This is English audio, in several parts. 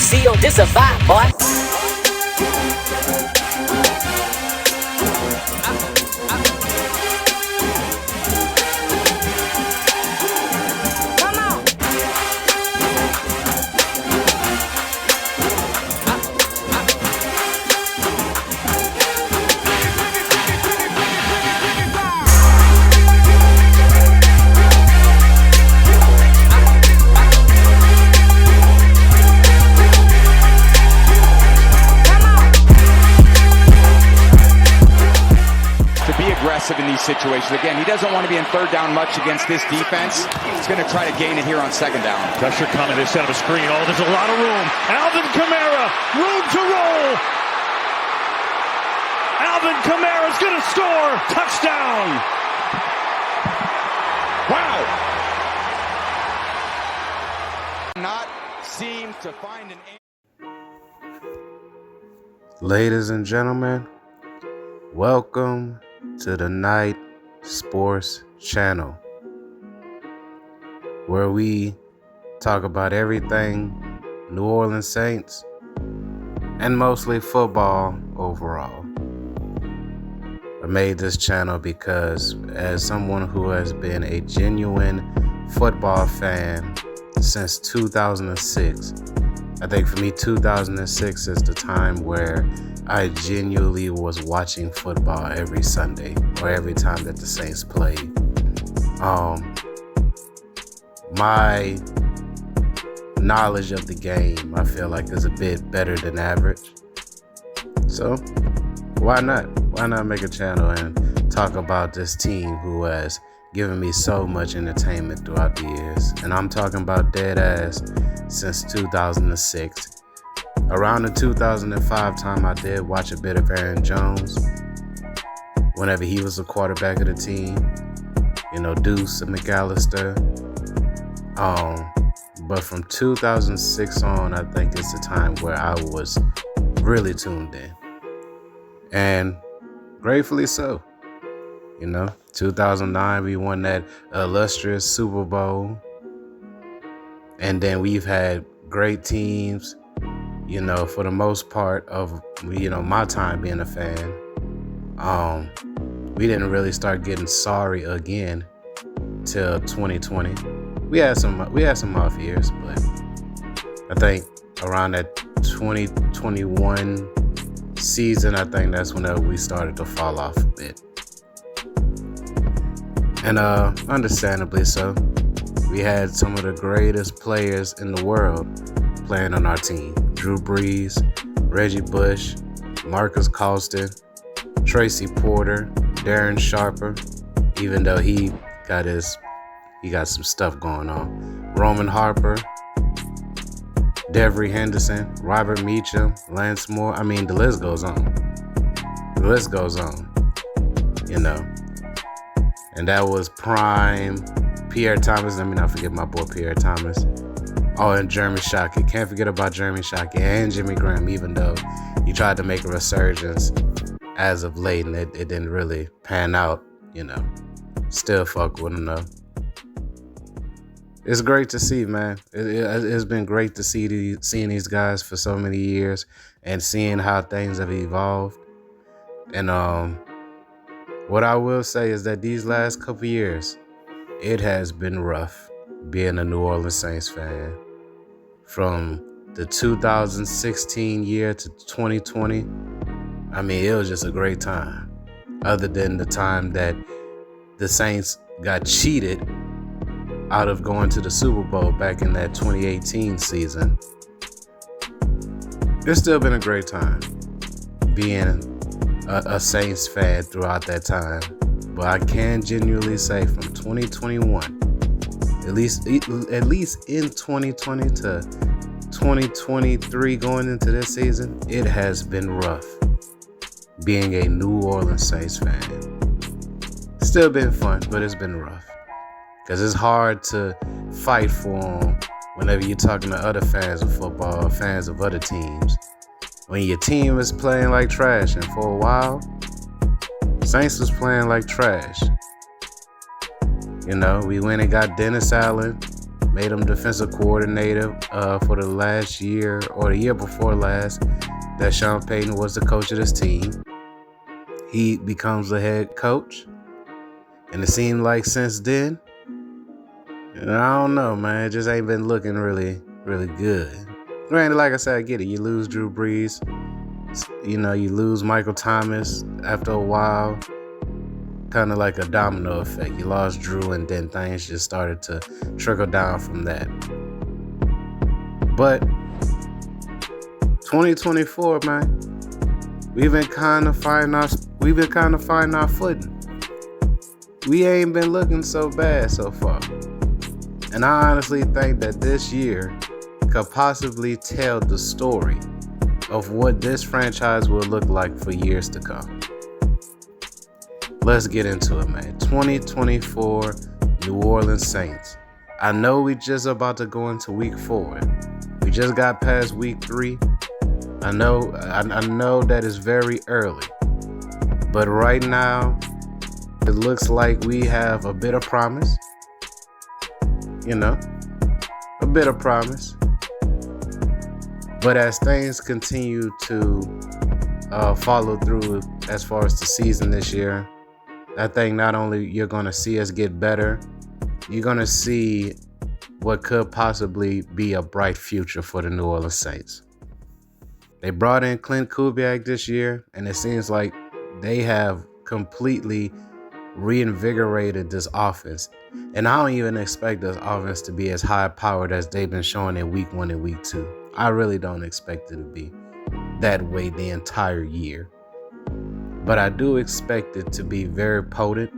seal, this a vibe, boy. In these situations. Again, he doesn't want to be in third down much against this defense. He's going to try to gain it here on second down. Pressure coming. They set up a screen. Oh, there's a lot of room. Alvin Kamara, room to roll. Alvin Kamara's going to score. Touchdown. Wow. Not seem to find an... Ladies and gentlemen, welcome to the Night Sports Channel, where we talk about everything New Orleans Saints and mostly football overall. I made this channel because, as someone who has been a genuine football fan since 2006, I think for me 2006 is the time where I genuinely was watching football every Sunday or every time that the Saints played. My knowledge of the game, I feel like, is a bit better than average. So why not? Why not make a channel and talk about this team who has given me so much entertainment throughout the years? And I'm talking about dead ass since 2006. Around the 2005 time, I did watch a bit of Aaron Jones whenever he was the quarterback of the team. You know, Deuce and McAllister. But from 2006 on, I think it's the time where I was really tuned in. And gratefully so. You know, 2009, we won that illustrious Super Bowl. And then we've had great teams, you know, for the most part of, you know, my time being a fan. We didn't really start getting sorry again till 2020. We had some off years, but I think around that 2021 season, I think that's whenever we started to fall off a bit. And understandably so. We had some of the greatest players in the world playing on our team. Drew Brees, Reggie Bush, Marcus Colston, Tracy Porter, Darren Sharper, even though he got some stuff going on. Roman Harper, Devery Henderson, Robert Meacham, Lance Moore. I mean, the list goes on. The list goes on, you know. And that was prime Pierre Thomas. Let me not forget my boy Pierre Thomas. Oh, and Jeremy Shockey. Can't forget about Jeremy Shockey and Jimmy Graham, even though he tried to make a resurgence as of late and it didn't really pan out, you know. Still fuck with him though. It's great to see, man. It's been great to see seeing these guys for so many years and seeing how things have evolved. And what I will say is that these last couple years, it has been rough being a New Orleans Saints fan. From the 2016 year to 2020, I mean, it was just a great time. Other than the time that the Saints got cheated out of going to the Super Bowl back in that 2018 season. It's still been a great time being a Saints fan throughout that time. But I can genuinely say from 2021, at least in 2020 to 2023 going into this season, it has been rough being a New Orleans Saints fan. Still been fun, but it's been rough. Because it's hard to fight for them whenever you're talking to other fans of football, fans of other teams. When your team is playing like trash, and for a while, Saints was playing like trash. You know, we went and got Dennis Allen, made him defensive coordinator for the last year or the year before last that Sean Payton was the coach of this team. He becomes the head coach. And it seemed like since then, and I don't know, man, it just ain't been looking really, really good. Granted, like I said, I get it. You lose Drew Brees. You lose Michael Thomas after a while. Kind of like a domino effect. You lost Drew, and then things just started to trickle down from that. But 2024, man, we've been kind of finding our footing. We ain't been looking so bad so far. And I honestly think that this year could possibly tell the story of what this franchise will look like for years to come. Let's get into it, man. 2024 New Orleans Saints. I know we just about to go into week 4. We just got past week 3. I know that is very early. But right now, it looks like we have a bit of promise. A bit of promise. But as things continue to follow through as far as the season this year, I think not only you're going to see us get better, you're going to see what could possibly be a bright future for the New Orleans Saints. They brought in Clint Kubiak this year, and it seems like they have completely reinvigorated this offense. And I don't even expect this offense to be as high powered as they've been showing in week 1 and week 2. I really don't expect it to be that way the entire year. But I do expect it to be very potent.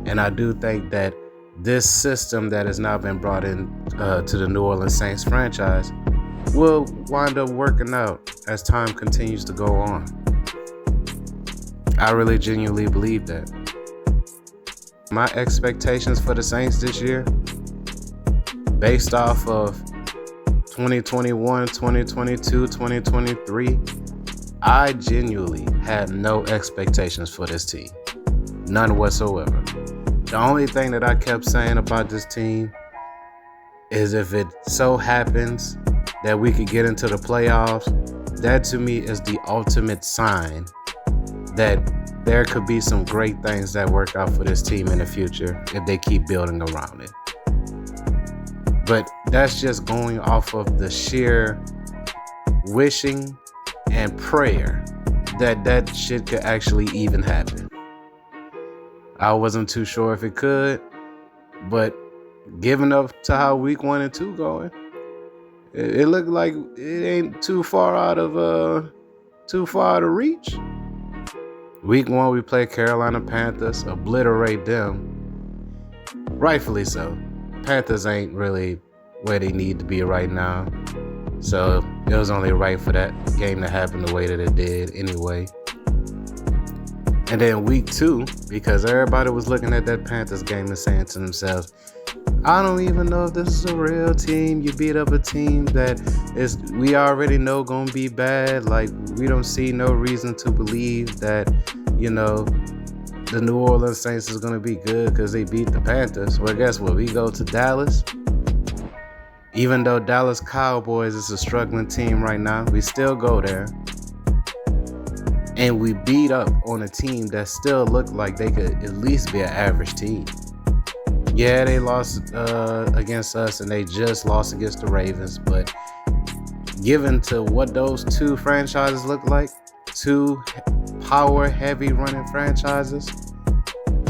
And I do think that this system that has now been brought in to the New Orleans Saints franchise will wind up working out as time continues to go on. I really genuinely believe that. My expectations for the Saints this year, based off of 2021, 2022, 2023, I genuinely had no expectations for this team. None whatsoever. The only thing that I kept saying about this team is if it so happens that we could get into the playoffs, that to me is the ultimate sign that there could be some great things that work out for this team in the future if they keep building around it. But that's just going off of the sheer wishing and prayer that shit could actually even happen. I wasn't too sure if it could, but given up to how week 1 and 2 going, it looked like it ain't too far out of reach. Week 1, we play Carolina Panthers, obliterate them. Rightfully so. Panthers ain't really where they need to be right now. So it was only right for that game to happen the way that it did anyway. And then week 2, because everybody was looking at that Panthers game and saying to themselves, I don't even know if this is a real team. You beat up a team that we already know gonna be bad. Like, we don't see no reason to believe that, the New Orleans Saints is gonna be good because they beat the Panthers. Well, guess what? We go to Dallas. Even though Dallas Cowboys is a struggling team right now, we still go there. And we beat up on a team that still looked like they could at least be an average team. Yeah, they lost against us, and they just lost against the Ravens. But given to what those two franchises look like, two power-heavy running franchises,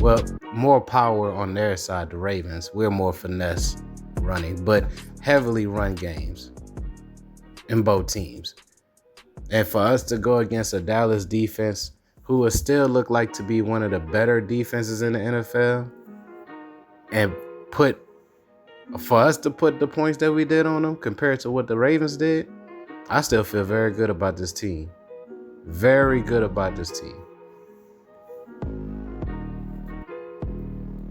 well, more power on their side, the Ravens. We're more finesse running, but heavily run games in both teams. And for us to go against a Dallas defense who will still look like to be one of the better defenses in the NFL, and for us to put the points that we did on them compared to what the Ravens did, I still feel very good about this team. Very good about this team.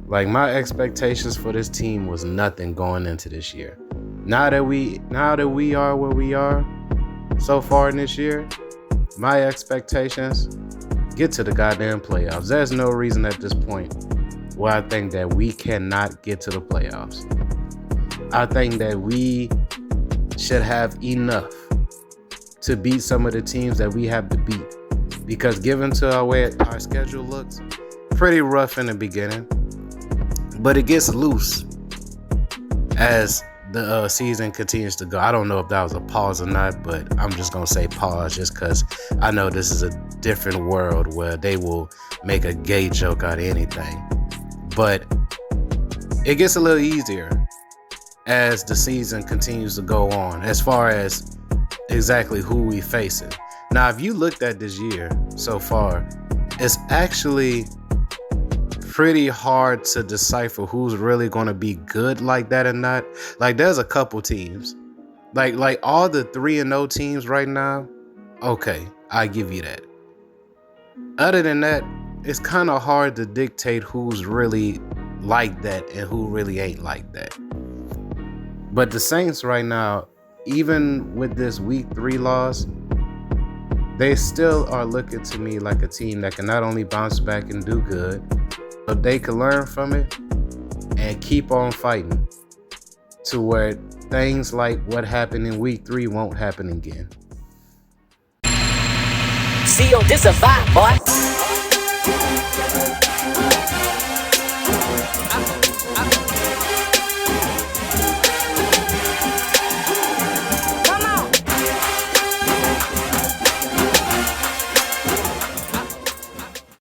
Like, my expectations for this team was nothing going into this year. Now that we are where we are so far in this year, my expectations get to the goddamn playoffs. There's no reason at this point why I think that we cannot get to the playoffs. I think that we should have enough to beat some of the teams that we have to beat. Because given to our way our schedule looks, pretty rough in the beginning. But it gets loose as the season continues to go. I don't know if that was a pause or not, but I'm just going to say pause just because I know this is a different world where they will make a gay joke out of anything. But it gets a little easier as the season continues to go on as far as exactly who we facing. Now, if you looked at this year so far, it's actually pretty hard to decipher who's really going to be good like that or not. Like, there's a couple teams. Like all the 3-0 teams right now, okay, I give you that. Other than that, it's kind of hard to dictate who's really like that and who really ain't like that. But the Saints right now, even with this week 3 loss, they still are looking to me like a team that can not only bounce back and do good, but they can learn from it and keep on fighting to where things like what happened in week 3 won't happen again. See you, this a vibe, boy.